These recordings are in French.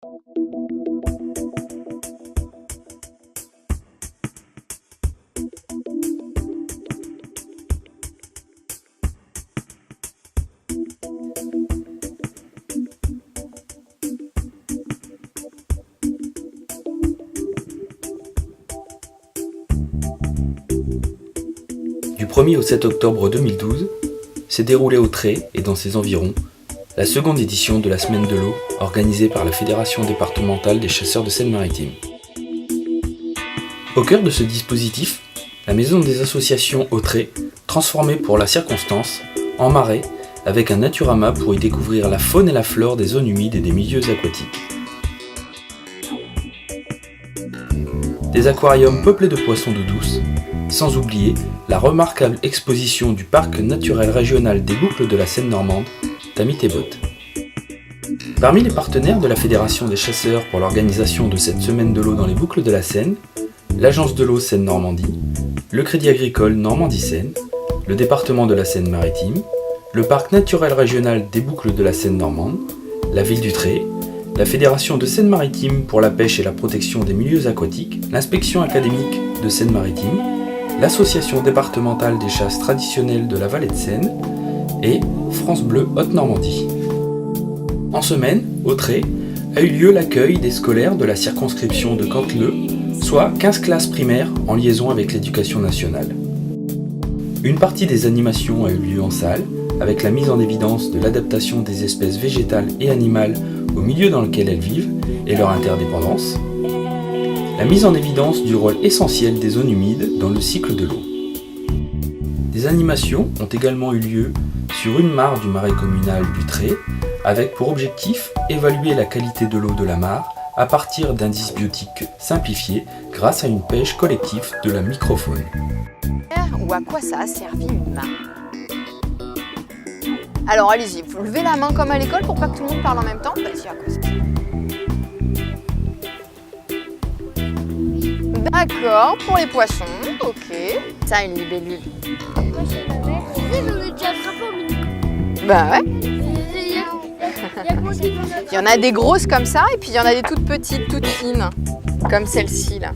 Du 1er au 7 octobre 2012, s'est déroulée au Trait et dans ses environs la seconde édition de la Semaine de l'eau organisée par la Fédération départementale des chasseurs de Seine-Maritime. Au cœur de ce dispositif, la maison des associations au Trait, transformée pour la circonstance en marais avec un naturama pour y découvrir la faune et la flore des zones humides et des milieux aquatiques. Des aquariums peuplés de poissons d'eau douce, sans oublier la remarquable exposition du parc naturel régional des Boucles de la Seine normande, Tamit-et-Bot. Parmi les partenaires de la Fédération des chasseurs pour l'organisation de cette semaine de l'eau dans les Boucles de la Seine, l'Agence de l'eau Seine-Normandie, le Crédit agricole Normandie-Seine, le département de la Seine-Maritime, le parc naturel régional des Boucles de la Seine normande, la ville du Trait, la Fédération de Seine-Maritime pour la pêche et la protection des milieux aquatiques, l'inspection académique de Seine-Maritime, l'Association départementale des chasses traditionnelles de la vallée de Seine et France Bleu Haute-Normandie. En semaine, au Trait, a eu lieu l'accueil des scolaires de la circonscription de Canteleu, soit 15 classes primaires en liaison avec l'éducation nationale. Une partie des animations a eu lieu en salle, avec la mise en évidence de l'adaptation des espèces végétales et animales au milieu dans lequel elles vivent et leur interdépendance, la mise en évidence du rôle essentiel des zones humides dans le cycle de l'eau. Des animations ont également eu lieu sur une mare du marais communal du Trait, avec pour objectif évaluer la qualité de l'eau de la mare à partir d'indices biotiques simplifiés grâce à une pêche collective de la microfaune. Ou à quoi ça a servi une mare? Alors allez-y, vous levez la main comme à l'école pour pas que tout le monde parle en même temps. Vas-y, à quoi ça sert? D'accord, pour les poissons, ok. Ça, une libellule. Moi, c'est ma mère. J'en ai déjà attrapé au mini. Bah ouais. Il y en a des grosses comme ça et puis il y en a des toutes petites, toutes fines, comme celle-ci là,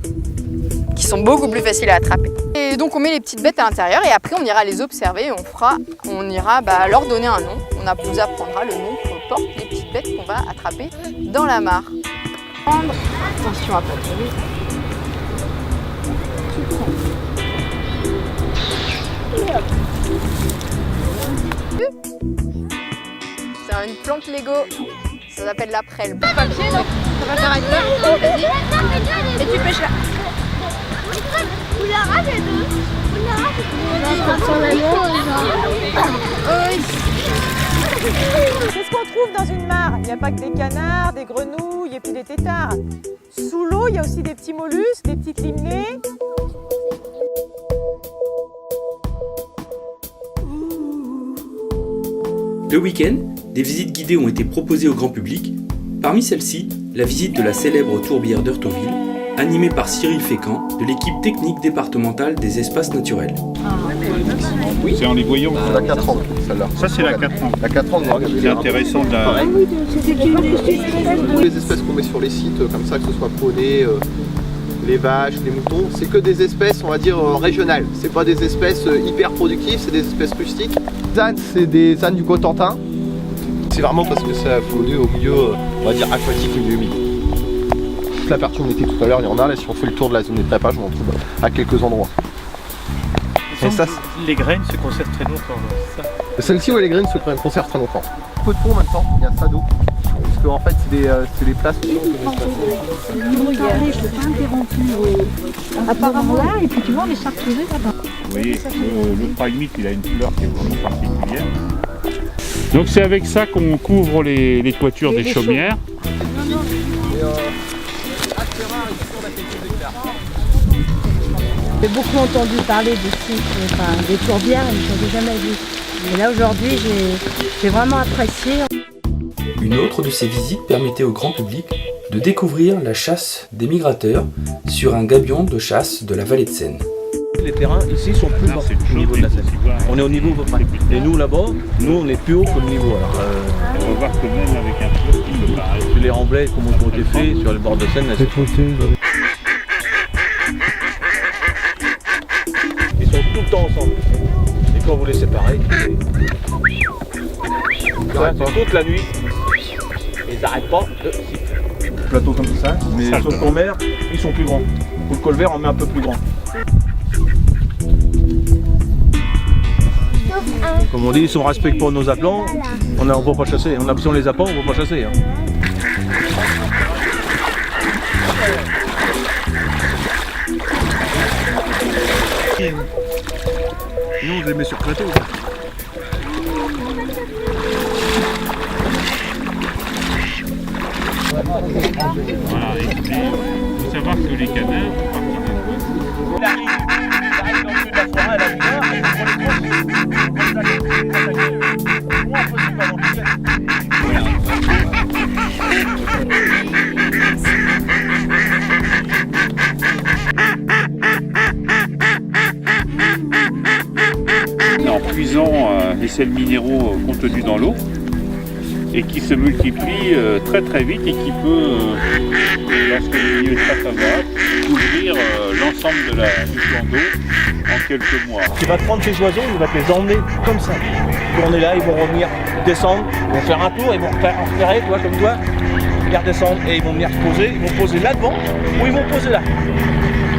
qui sont beaucoup plus faciles à attraper. Et donc on met les petites bêtes à l'intérieur et après on ira les observer et on ira leur donner un nom. On vous apprendra le nom que portent les petites bêtes qu'on va attraper dans la mare. Attention à pas tomber. C'est une plante Lego, ça s'appelle la prêle. Papier, donc ça va s'arrêter là. Vas-y. Et tu pêches là. Vous la rafez deux. Vous la rafez. Qu'est-ce qu'on trouve dans une mare? Il n'y a pas que des canards, des grenouilles et puis des têtards. Sous l'eau, il y a aussi des petits mollusques, des petites limnées. Le week-end, des visites guidées ont été proposées au grand public. Parmi celles-ci, la visite de la célèbre tourbière d'Heurthoville, animée par Cyril Fécamp de l'équipe technique départementale des espaces naturels. C'est en les voyant. C'est la 4 ans, celle-là. Ça, c'est la 4 ans. La 4 ans, C'est intéressant de la... Les espèces qu'on met sur les sites, comme ça, que ce soit poney, les vaches, les moutons, c'est que des espèces, on va dire, régionales. C'est pas des espèces hyper productives, c'est des espèces rustiques. Les ânes, c'est des ânes du Cotentin. C'est vraiment parce que ça évolue au milieu, on va dire, aquatique et humide. Toute la partie où on était tout à l'heure, il y en a. Là, si on fait le tour de la zone de tapage, on en trouve à quelques endroits. Et ça, les graines se conservent très longtemps. Celle-ci, ouais, les graines se conservent très longtemps. Peu de fond maintenant, il y a ça d'eau. Parce qu'en fait, c'est des places où on peut je l'ai pas interrompu. Apparemment là, et puis tu vois, on est chartreusés là-bas. Vous voyez, le primite, il a une couleur qui est vraiment particulière. Donc c'est avec ça qu'on couvre les toitures des chaumières. J'ai beaucoup entendu parler des tourbières, mais je n'en ai jamais vu. Et là aujourd'hui, j'ai vraiment apprécié. Une autre de ces visites permettait au grand public de découvrir la chasse des migrateurs sur un gabion de chasse de la vallée de Seine. Les terrains ici sont plus bas au niveau de la Seine. On est au niveau à peu près. Et nous là-bas, on est plus haut que le niveau. Alors, on va voir que même avec un flot qui peut paraître sur les remblais, comment ils ont été faits, sur les bords de Seine. Là, ils sont tout le temps ensemble. Et quand vous les séparez, c'est toute la nuit. Ils n'arrêtent pas de siffler. Plateau comme ça, mais sauf qu'en mer, ils sont plus grands. Pour le colvert, on met un peu plus grand. Comme on dit, si on respecte pas nos appelants, on ne va pas chasser. Si on les a pas, on ne va pas chasser. Hein. Nous, on les met sur plateau. Voilà, et puis, il faut savoir que les canards font partie des oiseaux. Il arrive dans le milieu de la forêt à la lumière, et en puisant les sels minéraux contenus dans l'eau et qui se multiplient très très vite et qui peut, lorsque le milieu est pas favorable, couvrir l'ensemble du plan d'eau en quelques mois. tu vas te prendre tes oiseaux, il va te les emmener comme ça. Tourner là, ils vont revenir, descendre, ils vont faire un tour, ils vont repérer, toi comme toi, ils vont descendre et ils vont venir se poser, ils vont poser là devant ou ils vont poser là.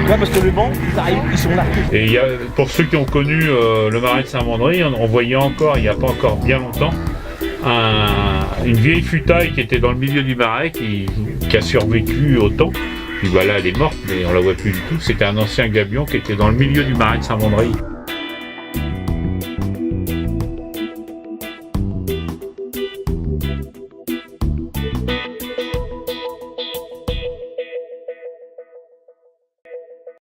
Parce que le vent, ils arrivent, ils sont là. Et il y a, pour ceux qui ont connu le marais de Saint-Mandry, on voyait encore, il n'y a pas encore bien longtemps, une vieille futaille qui était dans le milieu du marais, qui a survécu au temps. Puis voilà, elle est morte, mais on la voit plus du tout. C'était un ancien gabion qui était dans le milieu du marais de Saint-Mandry.